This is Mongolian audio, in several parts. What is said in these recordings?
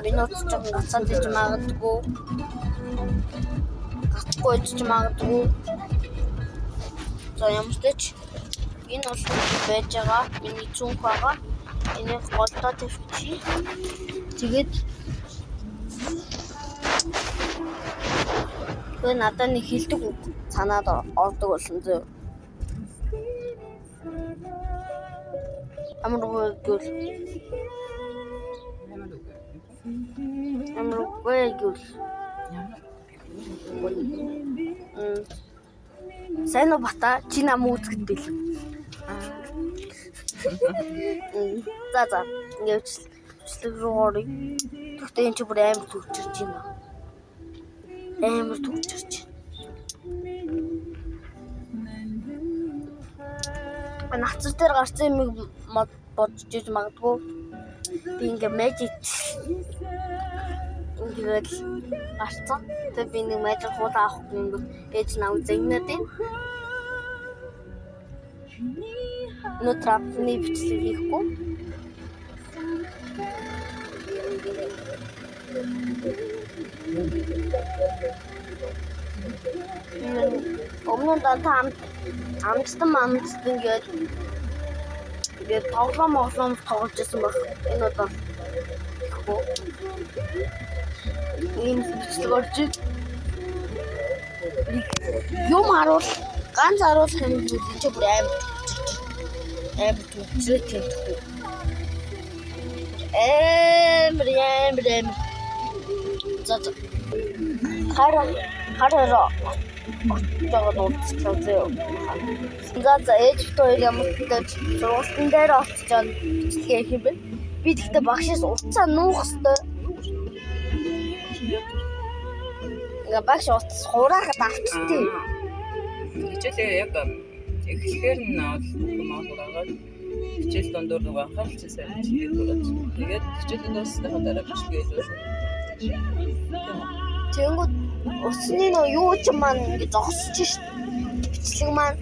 Минут ч гацаад иж магадгүй. Гацгүй иж магадгүй. За ямар ч тач энэ бол байж байгаа. Миний цүнх байгаа. Энийг голдоо тавьчих. Тэгээд өө надад нэг хилдэг үг санаад ордог болсон зөө. Амаргүй гэл. Сайн уу бата чи нам үзэгдэл. За ингээвчлэг рүү орё. Тэгтээ энэ ч бүр амар төвчөрч байна. Амар төвчөрч. Нацар дээр гарсан юм мод бодож иж магадгүй. Би ингээ magic ингээд гарцсан. Тэгээ би нэг magic хуулаа авах юм ээж нав зэгнээд юм. Но трапны бичлэг хийхгүй. Өмнө нь амтсан ингээд тоглоом тоглож байсан баг. Энэ одоо ийм бичлэг орж юм харуул ганц харуулах юм чи бүр амар төвчрээ тэгдэг. Амар. За хараа жоо дуусчихлаа. За ээж хоёр ямар ч зургалтын дээр очиж бичлэгээ хийх юм бэ? Би тэгтээ багшаас утсаа нуух хэвээр. Ингээ багш утас хураахад авчтыг. Хичээлээ яг эхлэхээр нь маалгаад хичээл дондор нэг анхааралтай сайн хийгээд болоод тэгээд хичээлийн дуусныхаа дараа бичлэгээ хийж Тэнгүүд усны нөө юу ч маань ингэ зогсож шít. Бичлэг маань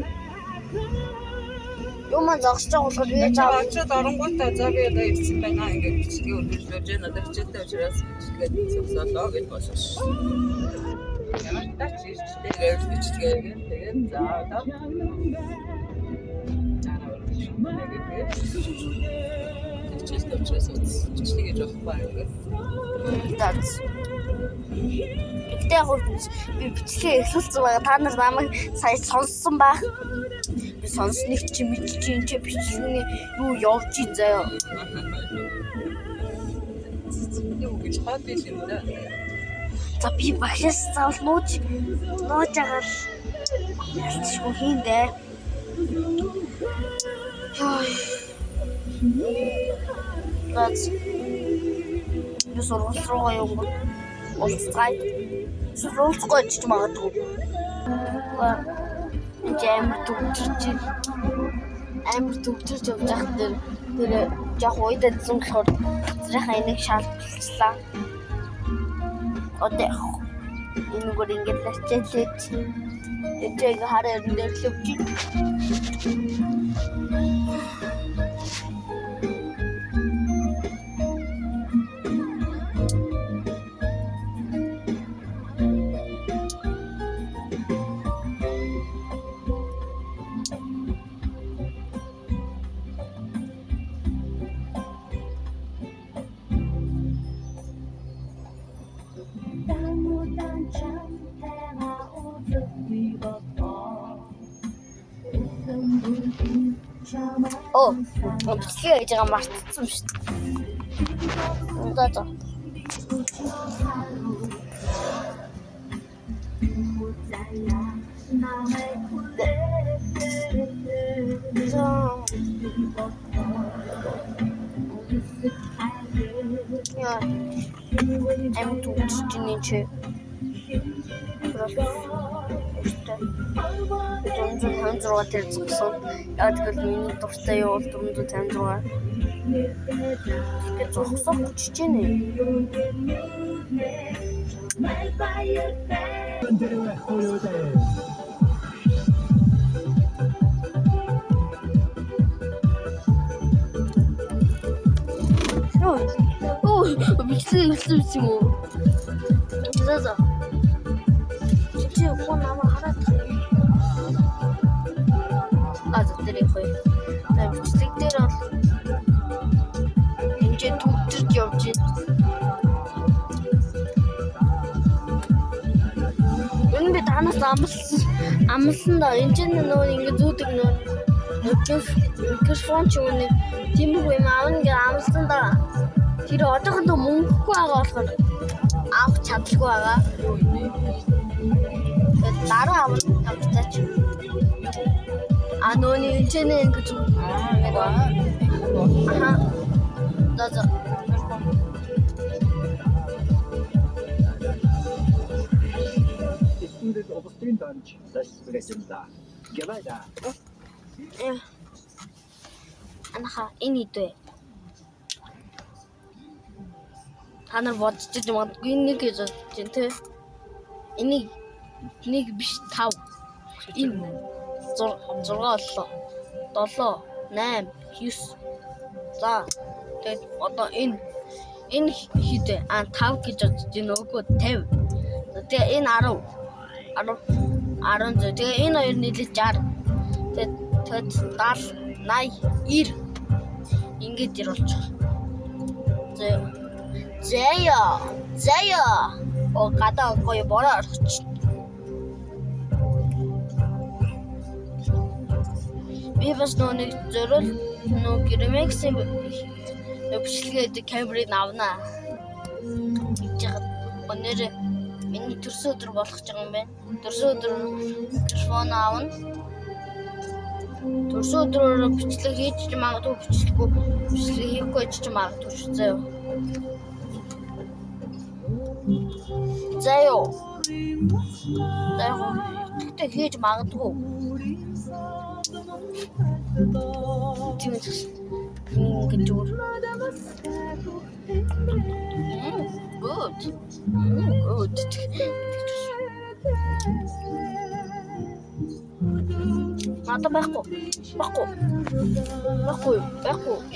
юу маань зогсож байгаа болохоор би очоод оронгуудаа за би одоо ирсэн байна ингээд бичлэгээ өргөжлөж надад хичээлтэй учраас бичлэгээ зогсоолоо гэж болсон ш. Ямар тач ирчтэй бичлэгээ тэгээд за одоо хичээлтэй учраас бичлэгээ хийж авах байх. That's Тэгтээ би бичлэгээ эхлүүлсэн байгаа. Та нар намайг сая сонссон байх. Би сонсныг чи мэдчихээн чи бичлэгийн юу явж ий заяа. Юу гэж хаад юм да. За би багшаас заавал нууж агаал ялчгүй хийн дээ. That's би сургууль руу явах. Улцгай. Сургууль ч магадгүй. Амар төвчөрч явж байхад тэр жоох уйдаа зүүн болохоор газрынхаа энийг шаалцлаа. Одоо энэгээр ингээд лачээлж эцэг хараа өрнөөр лөвч. Бичлэгээ хийж байгаа мартсан юм шүү дээ. За. Em tut $456 тэрцсэн. Яг тэгэл миний дуртай юу бол $456. Тэгээд зогсох хүчиж байна. Бичлэг хэлсэн юм уу? За. Чи хоо намайг хараад тэр их хоёр. Бичлэг дээр бол энэ төвчөрч явж байна. Энэ би танаас амлсан да. Энд чинь нөө ингэ зүүдэг нөө микрофон ч үнэ тиймэрхүү юм аавна гэж амлсан да. Тэр одоохондоо мөнгөгүй байгаа болохоор авах чадлагүй байгаа. Дараа авах тавтаач. Нөөний энэ чинь ингэж Ага. Да. Студент обстрин данч засвэрэсэнда. Гявайда. Анаха энэ идэ. Та нар бодож магадгүй нэг гэж бодож байна те. Энийг нэг биш 5. Энэ 6 боллоо. 7, 8, 9. За. Тэгээд одоо энэ хідэ 5 гэж бодож байна өгөө 50. Тэгээ энэ 10. 10. Тэгээ энэ хоёр нийлээд 60. Тэгээд 70, 80, 90. Ингээд ир болчих. Заяа. О гадаа гоё бороо орчих. Би бас нэг зөрөл гэрмэксэн бичлэгээд камерыг авнаа. Гэж өнөр миний төрсөн өдөр болох ч юм байна. Төрсөн өдөр микрофон аавна. Төрсөн өдрөөр бичлэг хийж магадгүй бичлэг хийхгүй ч магадгүй шүү заяа. Заяа. Тэгтээ хийж магадгүй. Тэгвэл ингэж үр. Good. Мата байхгүй.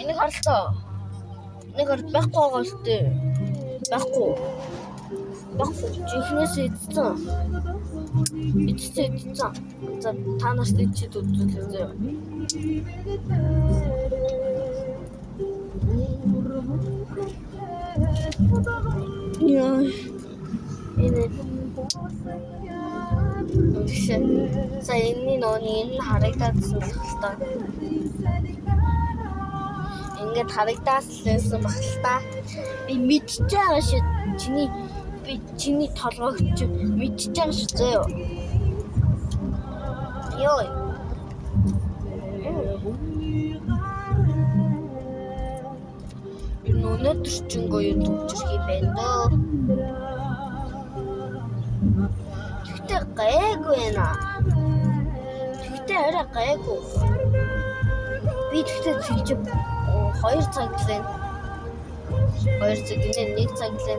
Энийг харлаа. Нэг байхгүй байгаа шүү дээ. Байхгүй. Чихнээс идсэн. За та нарт ичээд үзүүлээ зөө. Яа. Энэ энэ нөөний харагдсан багтаа. Ингээд харагдсан багтаа. Би мэдчихэж шүү. Чиний толгойч мэдчихэж шүү зөө. Йой. Өнөөдөр чинь гоё төвчрх юм байна дөө. Тэгтээ гайгүй байна. Арай гайгүй. Би тэгтээ зэлж 2 цаг лээ. 2 цаг гинэ 1 цаг лээ.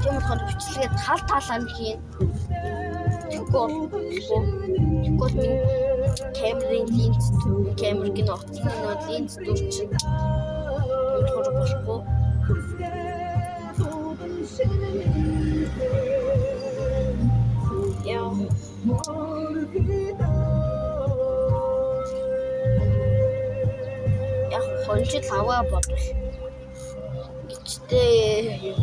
Тийм болохоор бичлэгээ таалан хийн. Тэгвэл камерын камерын оцны линз дүрчин. Болохоор болохгүй. Яа. Хончид аваа бодвол гिचтэй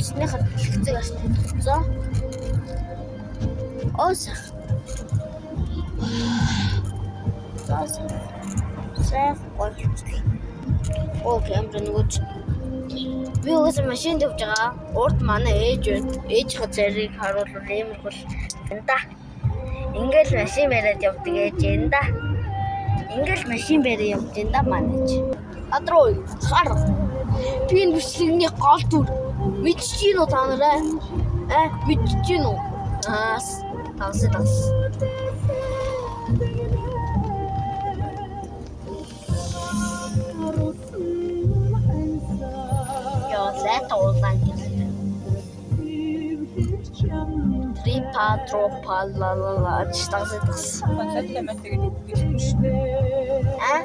снэхат хэцэг за Оса. Сэр гооч. Окей, амрын нөгөөч. Би угаасаа машин тавьж байгаа. Урд манай ээж байна. Ээжийнхээ зэрийг харуулвал иймэрхүү энэ. Ингээл машин бариад явдаг ээж энэ. Ингээл машин бариад явж энэ манайч. Адруу хар. Би энэ бичлэгний гол дүр. Мэдчихээн үү та нараа? Мэдчихээн үү? Тас. тавуулаа англи. Трипатропалала чтагсдас. Математик гэдэг үг хэлэхгүй шүү дээ.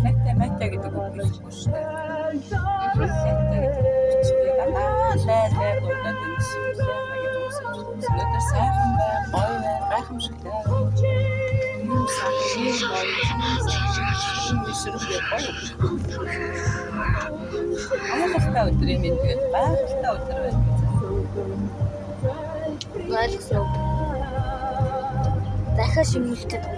Математик гэдэг үг хэлэхгүй шүү дээ. Лай дуудаад байсан. Өдөр сайхан бай, гоё бай, гайхамшигтай. Юм сайн гайхалтай өдөр юм гээд гайхалтай өдөр байна. Гайхсан. Дахиад шимэлтэй даа.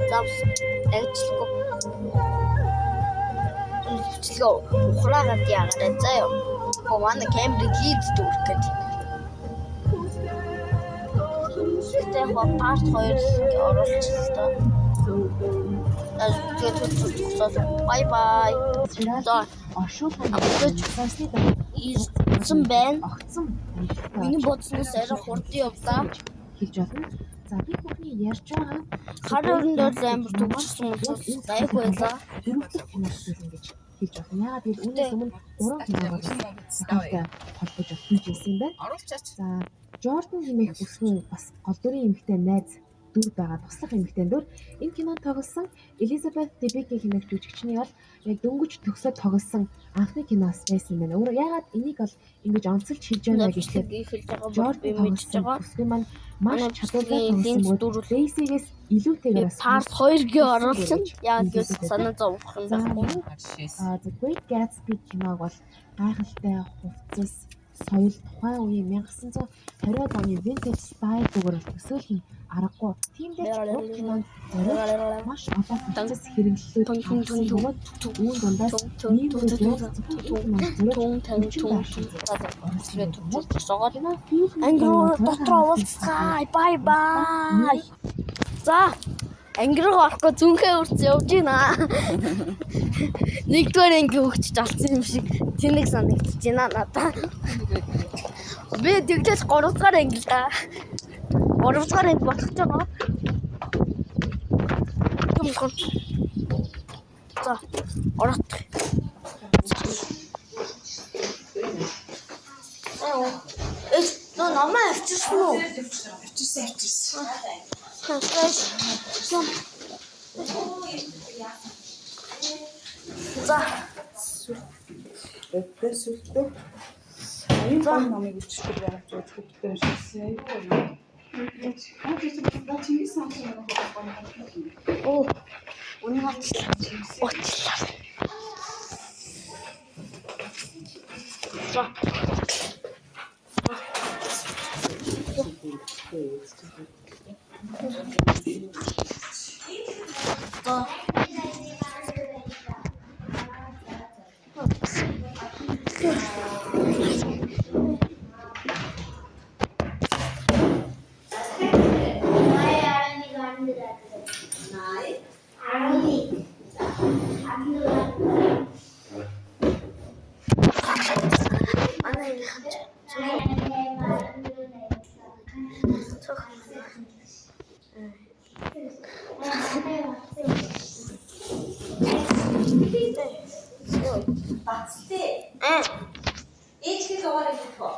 Завс ажлыг бичлэг ухраагаад яагаад заяа. Команда Кембриж Лидс дүүрэх гэдэг. Тэгтээ part 2 оруулчихлаа. Bye bye. За Оршуулгын засны дараа ирсэн байна. огцсон Миний бодсноос арай хурдан явлаа. хэлж байна. За би бүхний ярьж байгаа Хар өрөндөө амар төгссөн учраас гайх байлаа. дөрөвдөх киноос ингэж хэлж байна. Яагаад гэвэл үүнээс өмнө 3 киногоор захиалтай холбож өгсөн юм байна. Оруулчаач. За Jordan хэмээх бүсгүй бас гол дүрийн эмэгтэй найз дүр байгаа туслах эмэгтэй дүр. Энэ кинонд тоглосон Elizabeth Debicki хэмээх жүжигчний бол яг дөнгөж төгсөөд тоглосон анхны киноос байсан юм байна. Өөрөө яагаад энийг бол ингэж онцолж хийж байна гэхээр Эхэлж байгаа Jordan би мэдж байгаа. бүсгүй маань маш Манай чадвартай бүсгийн тоглосон дүр бол Daisy-гээс илүүтэйгээр бас Part 2-гийн оруулсан. Яг гэж санаа зовох юм байна. The Great Gatsby киног бол гайхалтай хувцас соёл тухайн үеийн 1920-ад оны vintage style зүгээр төсөөлөх аргагүй. Тиймдээ ч гол кинонд зориулж маш олон хувцас хэрэглэлүүд үүн дундаас ийм Англи дотроо уулзцай. Bye bye. За ангирыг орохгүй зүнхээ үрц явж гинэ. Нэгдүгээр анги хөгчж алцсан юм шиг тэнэг санагдаж байна надад. Би тэгдэж 3 дугаар анги л да. 3 дугаар анги болох ч байгаа. За орот. Намаа авчирсан уу? Авчирсан. За. Өтөсөлтөө. Аюу гал намайг өчтөр байгаа ч өчтөр шилсэн аюу. Оо. Уначлаа. Очлаа. За. За.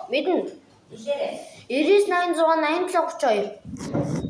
Мэднэ. 99 8 6 87 32.